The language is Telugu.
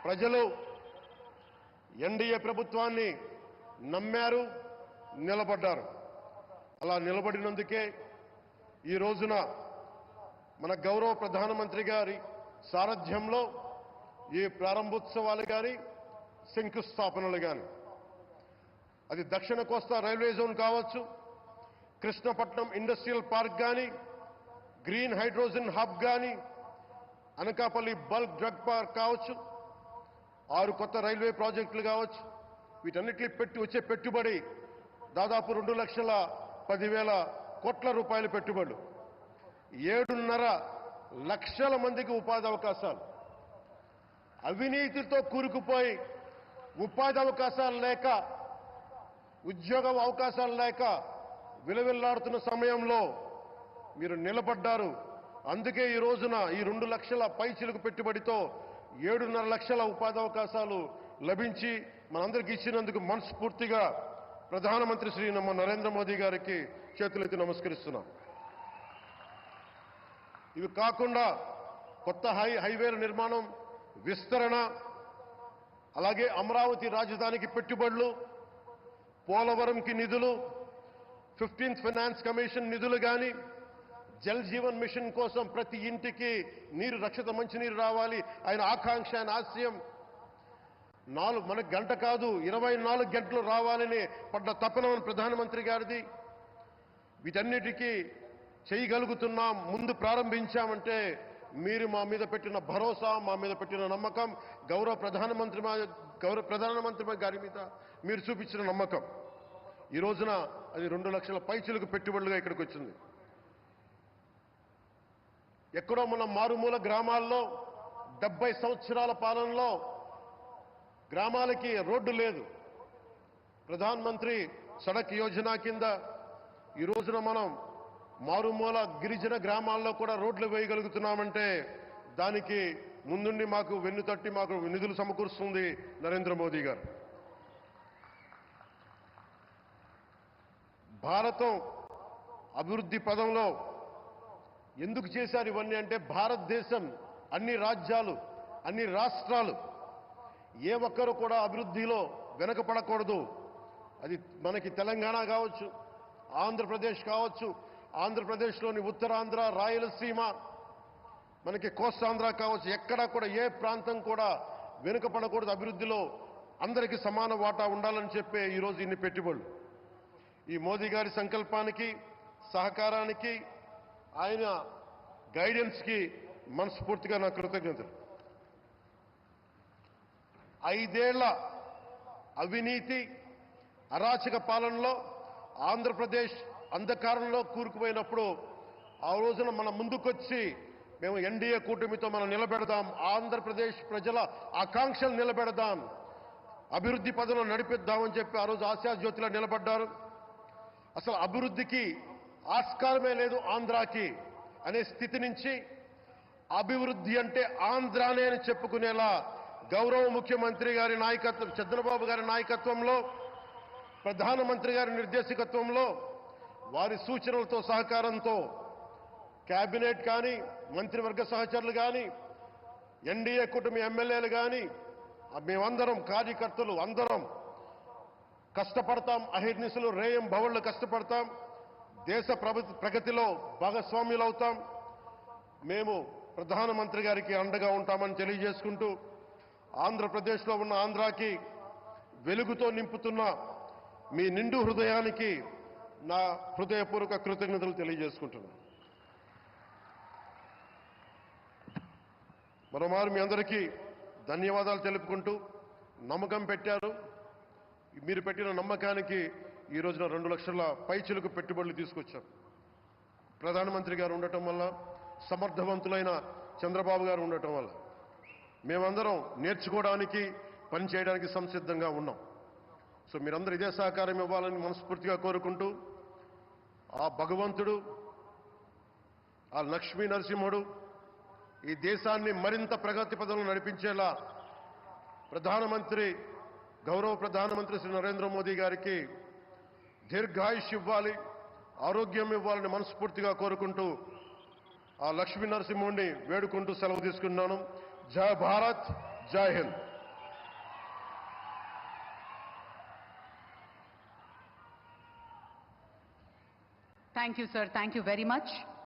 ప్రజలు ఎన్డీఏ ప్రభుత్వాన్ని నమ్మారు, నిలబడ్డారు. అలా నిలబడినందుకే ఈ రోజున మన గౌరవ ప్రధానమంత్రి గారి సారథ్యంలో ఈ ప్రారంభోత్సవాలు కానీ, శంకుస్థాపనలు కానీ, అది దక్షిణ కోస్తా రైల్వే జోన్ కావచ్చు, కృష్ణపట్నం ఇండస్ట్రియల్ పార్క్ కానీ, గ్రీన్ హైడ్రోజన్ హబ్ కానీ, అనకాపల్లి బల్క్ డ్రగ్ పార్క్ కావచ్చు, 6 కొత్త రైల్వే ప్రాజెక్టులు కావచ్చు, వీటన్నిటిని వచ్చే పెట్టుబడి దాదాపు 2,10,000 కోట్ల రూపాయల పెట్టుబడులు, 7.5 లక్షల మందికి ఉపాధి అవకాశాలు. అవినీతితో కూరుకుపోయి ఉపాధి అవకాశాలు లేక, ఉద్యోగ అవకాశాలు లేక విలవిల్లాడుతున్న సమయంలో మీరు నిలబడ్డారు. అందుకే ఈ రోజున ఈ 2 లక్షల పైచిలుకు పెట్టుబడితో 7.5 లక్షల ఉపాధి అవకాశాలు లభించి మనందరికీ ఇచ్చినందుకు మనస్ఫూర్తిగా ప్రధానమంత్రి శ్రీ నరేంద్ర మోదీ గారికి చేతులెత్తి నమస్కరిస్తున్నాం. ఇవి కాకుండా కొత్త హైవేల నిర్మాణం, విస్తరణ, అలాగే అమరావతి రాజధానికి పెట్టుబడులు, పోలవరంకి నిధులు, 15th ఫైనాన్స్ కమిషన్ నిధులు కానీ, జల్ జీవన్ మిషన్ కోసం ప్రతి ఇంటికి నీరు, రక్షిత మంచినీరు రావాలి, ఆయన ఆకాంక్ష, ఆయన ఆశయం. మనకు గంట కాదు 24 గంటలు రావాలని పడ్డ తపన ప్రధానమంత్రి గారిది. వీటన్నిటికీ చేయగలుగుతున్నాం, ముందు ప్రారంభించామంటే మీరు మా మీద పెట్టిన భరోసా, మా మీద పెట్టిన నమ్మకం, గౌరవ ప్రధానమంత్రి గారి మీద మీరు చూపించిన నమ్మకం. ఈ రోజున అది 2 లక్షల పైచిలకు పెట్టుబడులుగా ఇక్కడికి వచ్చింది. ఎక్కడో మన మారుమూల గ్రామాల్లో 70 సంవత్సరాల పాలనలో గ్రామాలకి రోడ్డు లేదు. ప్రధానమంత్రి సడక్ యోజన కింద ఈ రోజున మనం మారుమూల గిరిజన గ్రామాల్లో కూడా రోడ్లు వేయగలుగుతున్నామంటే దానికి ముందుండి మాకు వెన్నుతట్టి మాకు నిధులు సమకూరుస్తుంది నరేంద్ర మోదీ గారు. భారతం అభివృద్ధి పదంలో ఎందుకు చేశారు ఇవన్నీ అంటే, భారతదేశం అన్ని రాజ్యాలు, అన్ని రాష్ట్రాలు ఏ ఒక్కరు కూడా అభివృద్ధిలో వెనకపడకూడదు. అది మనకి తెలంగాణ కావచ్చు, ఆంధ్రప్రదేశ్ కావచ్చు, ఆంధ్రప్రదేశ్లోని ఉత్తరాంధ్ర, రాయలసీమ, మనకి కోస్తాంధ్ర కావచ్చు, ఎక్కడా కూడా ఏ ప్రాంతం కూడా వెనుకపడకూడదు. అభివృద్ధిలో అందరికీ సమాన వాటా ఉండాలని చెప్పే ఈరోజు ఇన్ని పెట్టుబడులు. ఈ మోదీ గారి సంకల్పానికి, సహకారానికి, ఆయన గైడెన్స్కి మనస్ఫూర్తిగా నా కృతజ్ఞతలు. 5 ఏళ్ల అవినీతి, అరాచక పాలనలో ఆంధ్రప్రదేశ్ అంధకారంలో కూరుకుపోయినప్పుడు ఆ రోజున మన ముందుకొచ్చి మేము ఎన్డీఏ కూటమితో మనం నిలబెడదాం, ఆంధ్రప్రదేశ్ ప్రజల ఆకాంక్షలు నిలబెడదాం, అభివృద్ధి పదంలో నడిపిద్దామని చెప్పి ఆ రోజు ఆశాజ్యోతిలో నిలబడ్డారు. అసలు అభివృద్ధికి ఆస్కారమే లేదు ఆంధ్రాకి అనే స్థితి నుంచి అభివృద్ధి అంటే ఆంధ్రానే అని చెప్పుకునేలా గౌరవ ముఖ్యమంత్రి గారి నాయకత్వం, చంద్రబాబు గారి నాయకత్వంలో, ప్రధానమంత్రి గారి నిర్దేశకత్వంలో, వారి సూచనలతో, సహకారంతో కేబినెట్ కానీ, మంత్రివర్గ సహచరులు కానీ, ఎన్డీఏ కూటమి ఎమ్మెల్యేలు కానీ, మేమందరం కార్యకర్తలు అందరం కష్టపడతాం. అహిర్నిశలు రేయం భవళ్ళు కష్టపడతాం. దేశ ప్రగతిలో భాగస్వామ్యులవుతాం. మేము ప్రధానమంత్రి గారికి అండగా ఉంటామని తెలియజేసుకుంటూ, ఆంధ్రప్రదేశ్లో ఉన్న ఆంధ్రాకి వెలుగుతో నింపుతున్న మీ నిండు హృదయానికి నా హృదయపూర్వక కృతజ్ఞతలు తెలియజేసుకుంటున్నాను. మరోమారు మీ అందరికీ ధన్యవాదాలు తెలుపుకుంటూ, నమ్మకం పెట్టారు. మీరు పెట్టిన నమ్మకానికి ఈ రోజున 2 లక్షల పైచిలకు పెట్టుబడులు తీసుకొచ్చారు. ప్రధానమంత్రి గారు ఉండటం వల్ల, సమర్థవంతులైన చంద్రబాబు గారు ఉండటం వల్ల మేమందరం నేర్చుకోవడానికి, పనిచేయడానికి సంసిద్ధంగా ఉన్నాం. సో మీరందరూ ఇదే సహకారం ఇవ్వాలని మనస్ఫూర్తిగా కోరుకుంటూ, ఆ భగవంతుడు, ఆ లక్ష్మీ నరసింహుడు ఈ దేశాన్ని మరింత ప్రగతి పదంలో నడిపించేలా గౌరవ ప్రధానమంత్రి శ్రీ నరేంద్ర మోదీ గారికి దీర్ఘాయుష్ ఇవ్వాలి, ఆరోగ్యం ఇవ్వాలని మనస్ఫూర్తిగా కోరుకుంటూ ఆ లక్ష్మీ నరసింహుడిని వేడుకుంటూ సెలవు తీసుకున్నాను. జై భారత్, జై Hind. Thank you, sir. Thank you very much.